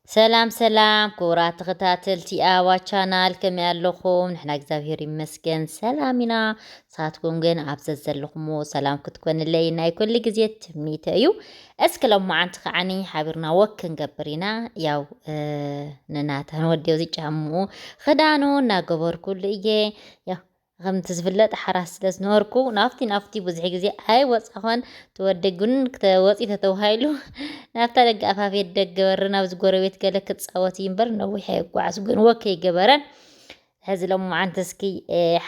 ሰላም ሰላም ክቡራት ተኸታተልቲ ኣዋ ቻናል ከመይ ኣለኹም? ንሕና እግዚኣብሔር ይመስገን ሰላም ኢና። ንሳትኩም ግን ኣብ ዘለኹምዎ ሰላም ክትኮንለይ ናይ ኩሉ ግዜ ትምኒተ እዩ። እስኪ ሎማዓንቲ ከዓኒ ሓቢርና ወክ ክንገብር ኢና። ያው ንናታን ወዲ እዚ ጫምኡ ክዳኑ እናገበርኩሉ እየ። ያው ከምቲ ዝፍለጥ ሓራስ ስለ ዝነበርኩ ናብቲ ብዙሕ ግዜ ኣይወፃኹን ትወደይ ግን ወፂ ተተባሂሉ ናብታ ደገ ኣፋፌት ደገ በሪ ናብዚ ጎረቤት ገለ ክትፃወት እዩ እምበር ነዊሕ ኣይጓዓዝ ግን ወከ ይገበረን። ሕዚ ሎማዓንቲ እስኪ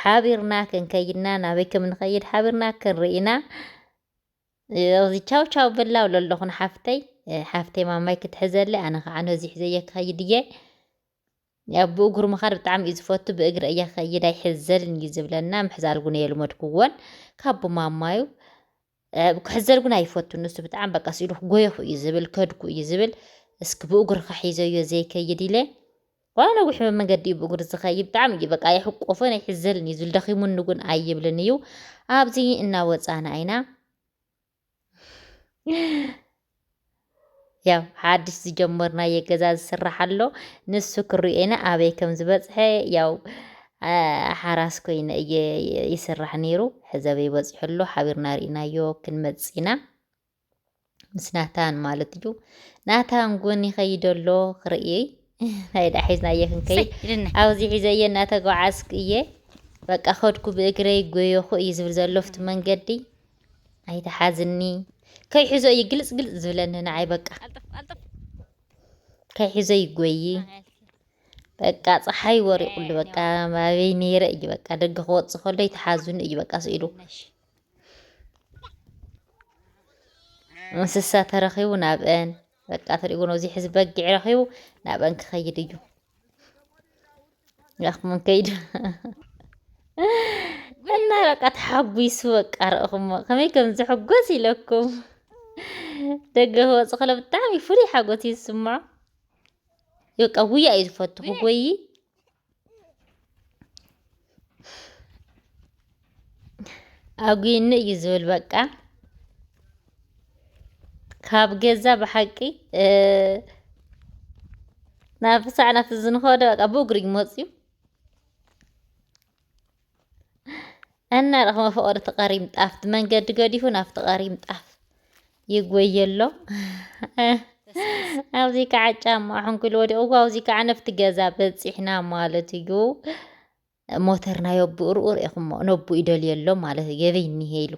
ሓቢርና ክንከይድና ናበይ ከም ንኸይድ ሓቢርና ክንርኢና። እዚ ቻው ቻው ብላ ኣለኹ ሓፍተይ ማማይ ክትሕዘለ ኣነ ከዓ ነዚ ሒዘየ ክኸይድ እየ። ያው ብእግሩ ምኻድ ብጣዕሚ እዩ ዝፈቱ ብእግሪ እየ ክኸይድ ኣይሕዘልን እዩ ዝብለና ምሕዛል ጉን የልመድክዎን ካብ ማማዩ ክሕዘል ጉን ኣይፈቱ ንሱ ብጣዕሚ በቃ ስኢሉ ጎየኹ እዩ ዝብል ከድኩ እዩ ዝብል እስኪ ብእግሪ ከሒዘዮ ዘይከይድ ኢለ ዋላ ነዊሕ መንገዲ እዩ ብእግሪ ዝኸይድ ብጣዕሚ እዩ በቃ ይሕቆፎን ኣይሕዘልን እዩ ዝብል ደኺሙኒ ጉን ኣይብልን እዩ። ኣብዚ እናወፃና ኢና ያው ሓድሽ ዝጀመርናዮ ገዛ ዝስራሕ ኣሎ ንሱ ክሪኦ ኢና ኣበይ ከም ዝበፅሐ ያው ሓራስ ኮይነ እየ ይስራሕ ነይሩ ሕዚ ኣበይ በፂሑ ኣሎ ሓቢርና ርኢናዮ ክንመፅእ ኢና ምስ ናታን ማለት እዩ። ናታን ጎኒ ይኸይድ ኣሎ ክርኢ ናይ ዳ ሒዝናዮ ክንከይድ ኣብዚ ሒዘየ እናተጓዓዝኩ እየ በቃ ከድኩ ብእግረይ ጎየኹ እዩ ዝብል ዘሎ ፍቲ መንገዲ ኣይተሓዝኒ ከይሒዞ እዩ ግልፅ ዝብለኒ ንዓይ በቃ ከይሒዞ ይጎይ በቃ ፀሓይ ወሪቁሉ በቃ ማበይ ነይረ እዩ በቃ ደገ ክወፅእ ከሎ ይተሓዙኒ እዩ በቃ ስኢሉ እንስሳ ተረኺቡ ናብአን በቃ ትሪእዎ ነው። እዚ ሕዚ በጊዕ ረኺቡ ናብአን ክኸይድ እዩ ያኽሙን ከይድ እና በቃ ተሓጒሱ በቃ ርአኹሞ ከመይ ከም ዝሕጎስ ኢለኩም ደገ ክወፅእ ከሎ ብጣዕሚ ፍሉይ ሓጎስ እዩ ዝስምዖ። በቃ ጉያ እዩ ዝፈቱ ክጎይ ኣጉይኒ እዩ ዝብል በቃ ካብ ገዛ ብሓቂ ናብ ሳዕ ናብቲ ዝንኸዶ በቃ ብእግሪ እዩ መፅዩ እና ረኽመ ፈቐዶ ተቐሪም ጣፍ መንገዲ ገዲፉ ናብቲ ቀሪም ጣፍ ይጎይ ኣሎ። ኣብዚ ከዓ ጫማ ሕንኩሉ ወዲቑ ኣብዚ ከዓ ነፍቲ ገዛ በፂሕና ማለት እዩ። ሞተር ናይ ኣቡኡ ርኡ ሪኢኹሞ ነቡኡ ይደልዮ ኣሎ ማለት እዩ። የበይ እኒሄ ኢሉ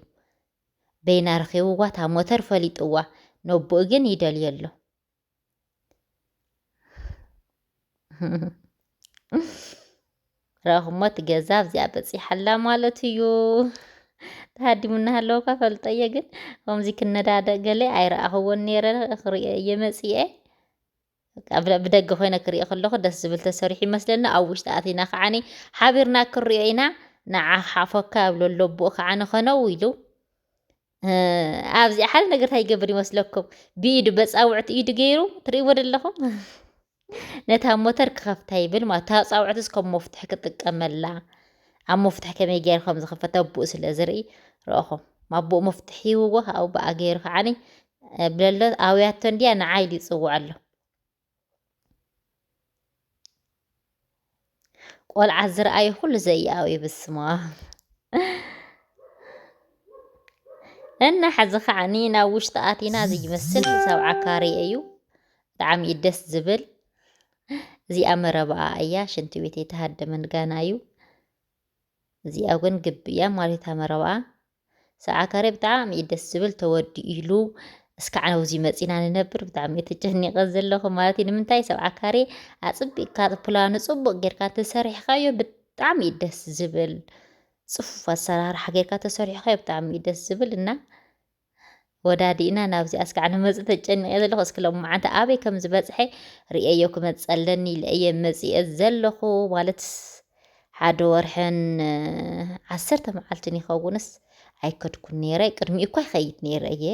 በይና ረኺብዋ እታ ሞተር ፈሊጥዋ ነቡኡ ግን ይደልዮ ኣሎ። ረኽሞ እቲ ገዛ ኣብዚኣ በፂሓላ ማለት እዩ። ተሃዲሙና ሃለውካ ፈልጠየ ግን ከምዚ ክነዳደእ ገለ ኣይረኣኽዎን ነይረ ክሪኦ እየ መፂአ ብደገ ኮይነ ክሪኦ ከለኹ ደስ ዝብል ተሰሪሑ ይመስለና። ኣብ ውሽጢ ኣቲና ከዓኒ ሓቢርና ክሪኦ ኢና ንዓሓፎካ ኣብሎ ኣቦኡ ከዓ ንኸነው ኢሉ ኣብዚ ሓደ ነገር እንታይ ይገብር ይመስለኩም? ብኢዱ በፃውዕቲ ኢዱ ገይሩ ትርእይዎ ዘለኹም ነታ ሞተር ክኸፍታ ይብል ማለት እታ ፃውዕትስ ከም መፍትሒ ክጥቀመላ ኣብ መፍትሒ ከመይ ገይሩ ከም ዝኸፈተ ኣቦኡ ስለ ዝርኢ ረአኹም ኣቦኡ መፍትሒ ሂብዎ ካብኡ በኣ ገይሩ ከዓኒ ብለሎ ኣውያቶ እንድያ ንዓይሉ ይፅውዕ ኣሎ። ቆልዓ ዝረኣዩ ኩሉ ዘይኣውዩ ብስማ እና ሓዚ ከዓኒ ናብ ውሽጢ ኣቲና እዚ ይመስል ሰብዓ ካሬ እዩ ብጣዕሚ እዩ ደስ ዝብል። እዚኣ መረባኣ እያ ሽንቲ ቤት የተሃደመን ጋና እዩ። እዚኣ ግን ግቢ እያ ማለት መረባኣ ሰብዓ ካሬ ብጣዕሚ እዩ ደስ ዝብል ተወዲ ኢሉ እስካዕ ናብዚ መፂና ንነብር ብጣዕሚ ተጨኒቐ ዘለኹ ማለት እዩ። ንምንታይ ሰብዓ ካሬ ኣፅቢቕካ ፕላኑ ፅቡቅ ጌርካ ተሰሪሕካዮ ብጣዕሚ እዩ ደስ ዝብል ፅፉፍ ኣሰራርሓ ጌርካ ተሰሪሕካዮ ብጣዕሚ እዩ ደስ ዝብል እና ወዳዲእና ናብዚኣ እስካዕ ንመፅእ ተጨኒቀ ዘለኹ እስኪ ሎማዓንቲ ኣበይ ከም ዝበፅሐ ርእየዮ ክመፅእ ኣለኒ ኢለ እየ መፂአ ዘለኹ ማለት ሓደ ወርሕን 10 መዓልትን ይኸውንስ ኣይከድኩን ነይረ ቅድሚኡ እኳ ይኸይድ ነይረ እየ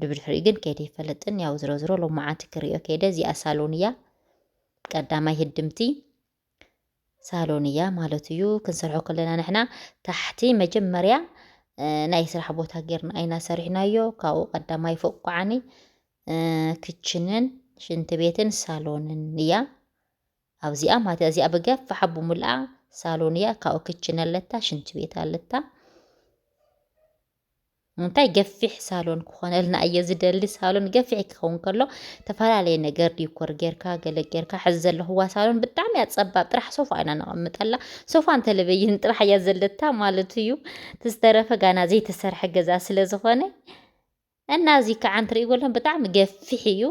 ድብድሕሪኡ ግን ከይደ ይፈለጥን። ያው ዝሮ ሎማዓንቲ ክሪኦ ከይደ እዚኣ ሳሎን እያ ቀዳማይ ህድምቲ ሳሎን እያ ማለት እዩ። ክንሰርሖ ከለና ንሕና ታሕቲ መጀመርያ ናይ ስራሕ ቦታ ጌርና ኢና ሰሪሕናዮ ካብኡ ቀዳማይ ፎቅ ከዓኒ ክችንን ሽንት ቤትን ሳሎንን እያ ኣብዚኣ ማለት እዚኣ ብገፋሕ ብምልኣ ሳሎን እያ ካብኡ ክችን ኣለታ ሽንት ቤት ኣለታ እንታይ ገፊሕ ሳሎን ክኾነልና እየ ዝደሊ ሳሎን ገፊሕ ክኸውን ከሎ ተፈላለየ ነገር ዲኮር ጌርካ ገለ ጌርካ ሕዚ ዘለኽዋ ሳሎን ብጣዕሚ እያ ፀባብ ጥራሕ ሶፋ ኢና ነቐምጠላ ሶፋን ቴሌቪዥን ጥራሕ እያ ዘለታ ማለት እዩ ተዝተረፈ ጋና ዘይተሰርሐ ገዛ ስለ ዝኾነ እና እዚ ከዓ እንትሪእዎ ለኹም ብጣዕሚ ገፊሕ እዩ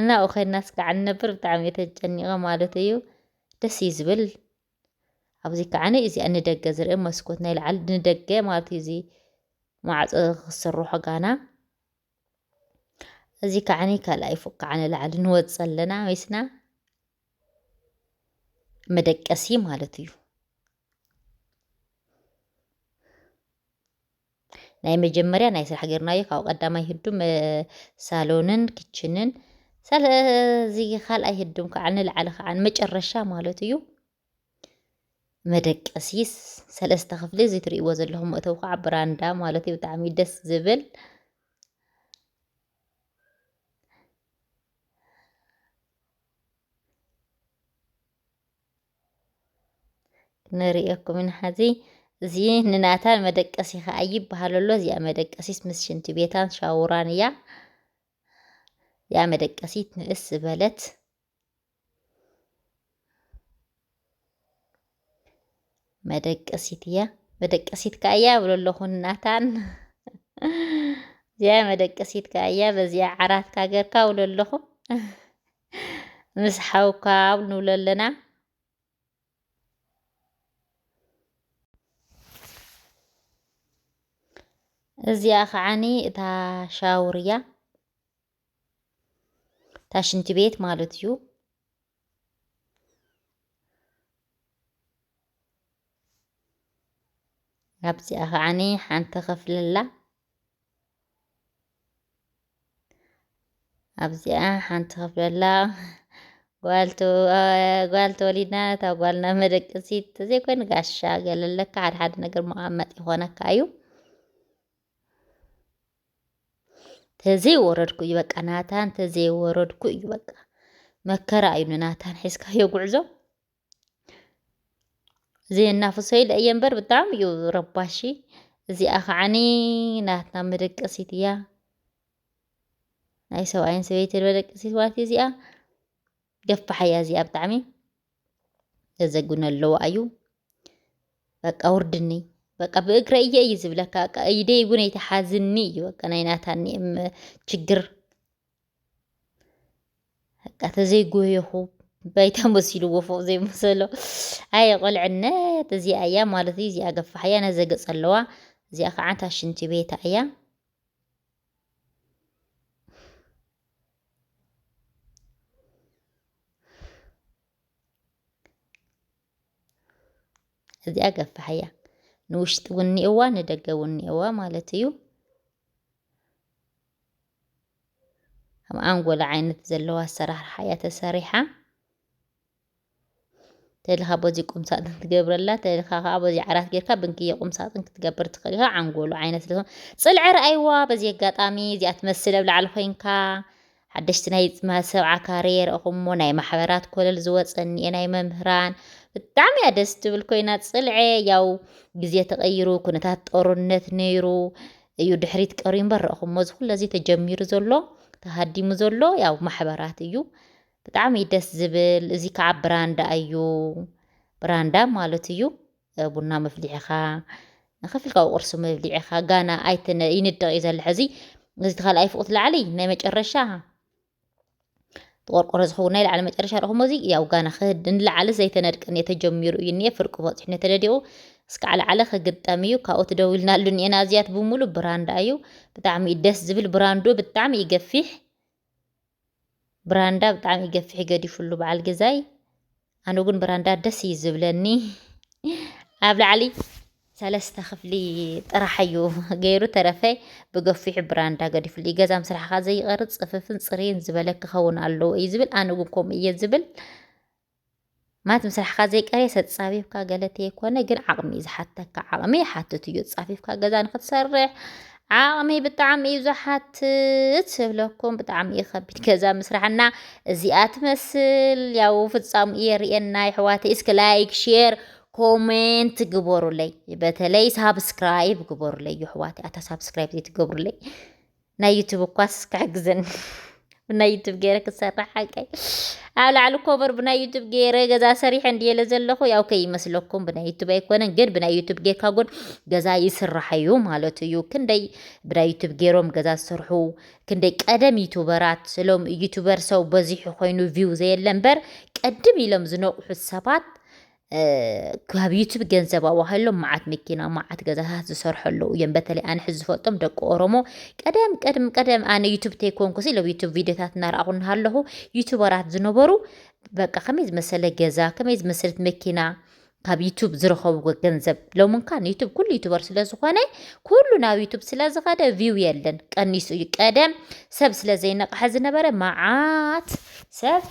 እና ኦኸናስ ከዓ ነበር ብጣዕሚ ተጨኒቐ ማለት እዩ ደስ እዩ ዝብል ኣብዚ ከዓኒ እዚኣ ንደገ ዝርኢ መስኮት ናይ ላዕሊ ንደገ ማለት እዩ እዚ ማዕፆ ክስርሖ ጋና እዚ ከዓኒ ካልኣይ ፎቅ ከዓ ንላዕሊ ንወፅእ ኣለና ወይስና መደቀሲ ማለት እዩ ናይ መጀመርያ ናይ ስራሕ ጌርናዮ ካብ ቀዳማይ ህዱም ሳሎንን ክችንን ስለዚ ካልኣይ ህዱም ከዓ ንላዕሊ ከዓ መጨረሻ ማለት እዩ መደቀሲስ ሰለስተ ክፍሊ እዚ ትሪእዎ ዘለኹም መእተዊ ከዓ ብራንዳ ማለት እዩ ብጣዕሚ ደስ ዝብል ንሪአኩም ኢና ሕዚ እዚ ንናታን መደቀሲ ከዓ ይበሃል ኣሎ እዚኣ መደቀሲት ምስ ሽንቲ ቤታን ሻውራን እያ እዚኣ መደቀሲት ንእስ ዝበለት መደቀሲት እያ መደቀሲት ከዓ እያ ብሎ ኣለኹ ናታን እዚኣ መደቀሲት ከዓ እያ በዚኣ ዓራትካ ጌርካ ብሎ ኣለኹ ምስ ሓውካ ንብሎ ኣለና እዚኣ ከዓኒ እታ ሻውር እያ እታ ሽንቲ ቤት ማለት እዩ ኣብዚኣ ከዓኒ ሓንቲ ክፍሊ ኣላ ኣብዚኣ ሓንቲ ክፍሊ ኣላ ጓል ተወሊድና እታ ጓልና መደቀሲት ዘይኮይኑ ጋሻ ገለ ኣለካ ሓደ ሓደ ነገር መቐመጢ ይኾነካ እዩ ተዘይወረድኩ እዩ በቃ ናታን ተዘይወረድኩ እዩ በቃ መከራ እዩ ንናታን ሒዝካዮ ጉዕዞ ዘየናፍሶ ኢለ እየ እምበር ብጣዕሚ እዩ ረባሺ እዚኣ ከዓኒ ናትና መደቀሲት እያ ናይ ሰብኣይን ሰበይትን መደቀሲት ማለት እዚኣ ገፋሕ እያ እዚኣ ብጣዕሚ ዘዘጉን ኣለዋ እዩ በቃ ውርድኒ በቃ ብእግረ እየ እዩ ዝብለካ በቃ ኢደይ እውን ኣይተሓዝኒ እዩ በቃ ናይ ናታን ችግር በቃ ተዘይጎየኹ ባይታ መሲልዎ ፎቅ ዘይመሰሎ ኣየ ቆልዕነት እዚኣ እያ ማለት እዩ እዚኣ ገፋሕ እያ ነዘገፅ ኣለዋ እዚኣ ከዓ እታ ሽንቲ ቤታ እያ እዚኣ ገፋሕ እያ ንውሽጢ እውን እኒአዋ ንደገ እውን እኒአዋ ማለት እዩ ከም ኣንጎላ ዓይነት ዘለዋ ኣሰራርሓ እያ ተሰሪሓ ተልኻ በዚ ቁም ሳጥን ትገብረላ ተልኻ ከዓ በዚ ዓራት ጌርካ ብንክየ ቁም ሳጥን ክትገብር ትኽእል ኢኻ ዓንጎሎ ዓይነት ስለሆነ ፅልዒ ረኣይዋ በዚ ኣጋጣሚ እዚኣ ትመስል ኣብ ላዕሊ ኮይንካ ሓደሽቲ ናይ ሰብዓ ካሬ ረእኹሞ ናይ ማሕበራት ኮለል ዝወፀ እኒአ ናይ መምህራን ብጣዕሚ እያ ደስ ትብል ኮይና ፅልዐ ያው ግዜ ተቐይሩ ኩነታት ጦርነት ነይሩ እዩ ድሕሪት ቀርዩ እምበር ረእኹሞ እዚ ኩሉ እዚ ተጀሚሩ ዘሎ ተሃዲሙ ዘሎ ያው ማሕበራት እዩ ብጣዕሚ ደስ ዝብል እዚ ከዓ ብራንዳ እዩ ብራንዳ ማለት እዩ ቡና መፍሊዕኻ ንኸፊልካ ቁርሲ መብሊዕኻ ጋና ኣይተነ ይንደቕ እዩ ዘሎ ሕዚ እዚ ካልኣይ ፎቅ ትላዕሊ ናይ መጨረሻ ተቆርቆሮ ዝኸውን ናይ ላዕሊ መጨረሻ ረእኹሞ እዚ ያው ጋና ክህድ ንላዕሊ ዘይተነድቅን እየ ተጀሚሩ እዩ እኒአ ፍርቂ በፂሑ ተደዲቑ እስካዕ ላዕለ ክግጠም እዩ ካብኡ ትደው ኢልናሉ እኒአና እዚያት ብምሉእ ብራንዳ እዩ ብጣዕሚ ደስ ዝብል ብራንዶ ብጣዕሚ ይገፊሕ ብራንዳ ብጣዕሚ ይገፊሕ ገዲፍሉ በዓል ገዛይ ኣነ ግን ብራንዳ ደስ እዩ ዝብለኒ ኣብ ላዕሊ ሰለስተ ክፍሊ ጥራሕ እዩ ገይሩ ተረፈ ብገፊሕ ብራንዳ ገዲፍሉ እዩ ገዛ ምስራሕካ ዘይቀርፅ ፅፍፍን ፅሬን ዝበለ ክኸውን ኣለዎ እዩ ዝብል ኣነ ግን ከምኡ እየ ዝብል ማለት ምስራሕካ ዘይቀርየ ሰፃቢብካ ገለተ የኮነ ግን ዓቕሚ እዩ ዝሓተካ ዓቕሚ ሓትት እዩ ፃፊፍካ ገዛ ንክትሰርሕ ዓቕሚ ብጣዕሚ እዩ ዝሓትት ስብለኩም ብጣዕሚ እዩ ከቢድ ገዛ ምስራሕና እዚኣ ትመስል ያው ፍጻሙ እየ ርአና ኣሕዋተይ እስኪ ላይክ ሼር ኮሜንት ግበሩለይ በተለይ ሳብስክራይብ ግበሩለይ ኣሕዋተይ ኣታ ሳብስክራይብ ዘይትገብሩለይ ናይ ዩቱብ እኳስ ክሕግዘኒ ብናይ ዩቱብ ገይረ ክሰርሕ ሓቀይ ኣብ ላዕሊ ኮቨር ብናይ ዩቱብ ገይረ ገዛ ሰሪሐ እንድየለ ዘለኹ ያው ከይመስለኩም ብናይ ዩቱብ ኣይኮነን ግን ብናይ ዩቱብ ጌርካ ጎን ገዛ ይስራሕ እዩ ማለት እዩ ክንደይ ብናይ ዩቱብ ገይሮም ገዛ ዝሰርሑ ክንደይ ቀደም ዩቱበራት ስሎም ዩቱበር ሰው በዚሑ ኮይኑ ቪው ዘየለ እምበር ቀድም ኢሎም ዝነቑሑ ሰባት ካብ ዩቱብ ገንዘብ ኣዋህሎም መዓት መኪና መዓት ገዛታት ዝሰርሐሉ እዮም በተለይ ኣነ ሕዚ ዝፈልጦም ደቂ ኦሮሞ ቀደም ኣነ ዩቱብ ተይኮንኩሲ ሎ ዩቱብ ቪድዮታት እናረኣኹ እናሃለኹ ዩቱበራት ዝነበሩ በቃ ከመይ ዝመሰለ ገዛ ከመይ ዝመሰለት መኪና ካብ ዩቱብ ዝረኸብዎ ገንዘብ ሎምንካ ዩቱብ ኩሉ ዩቱበር ስለ ዝኾነ ኩሉ ናብ ዩቱብ ስለ ዝኸደ ቪው የለን ቀኒሱ እዩ ቀደም ሰብ ስለ ዘይነቕሐ ዝነበረ መዓት ሰብ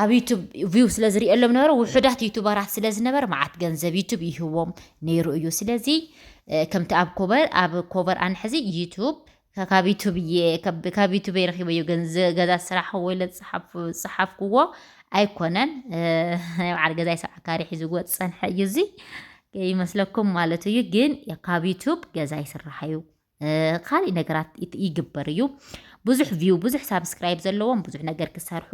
ኣብ ዩቱብ ቪው ስለ ዝሪአሎም ነበረ ውሑዳት ዩቱበራት ስለ ዝነበረ መዓት ገንዘብ ዩቱብ ይህቦም ነይሩ እዩ ስለዚ ከምቲ ኣብ ኮቨር ኣነ ሕዚ ዩቱብ ካብ ዩቱብ ይረኺበዮ ገዛ ስራሕ ወይ ዝፀሓፍክዎ ኣይኮነን ናይ ባዕል ገዛ ይሰብዓ ካሪሕ ዝወፅ ፀንሐ እዩ እዚ ይመስለኩም ማለት እዩ ግን ካብ ዩቱብ ገዛ ይስራሕ እዩ ካልእ ነገራት ይግበር እዩ ብዙሕ ቪው ብዙሕ ሳብስክራይብ ዘለዎም ብዙሕ ነገር ክሰርሑ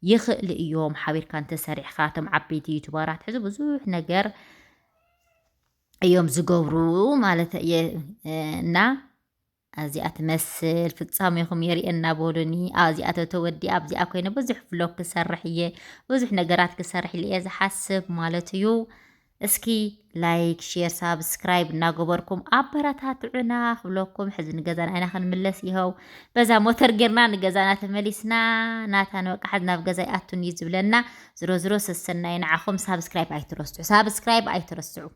ይኽእል እዮም ሓቢርካ እንተሰሪሕካ እቶም ዓበይቲ ዩቱበራት ሕዚ ብዙሕ ነገር እዮም ዝገብሩ ማለት እየ እና እዚኣ ትመስል ፍጻሜኹም የርእየና በሉኒ እዚኣ ተወዲኣ ኣብዚኣ ኮይነ ብዙሕ ቭሎግ ክሰርሕ እየ ብዙሕ ነገራት ክሰርሕ እየ ዝሓስብ ማለት እዩ እስኪ ላይክ ሼር ሳብስክራይብ እናገበርኩም ኣበረታትዑና ክብለኩም ሕዚ ንገዛና ኢና ክንምለስ ይኸው በዛ ሞተር ጌርና ንገዛና ተመሊስና ናታ ንበቃ ሕዚ ናብ ገዛ ይኣቱን እዩ ዝብለና ዝሮ ዝሮ ሰሰናይ ንዓኹም ሳብስክራይብ ኣይትረስዑ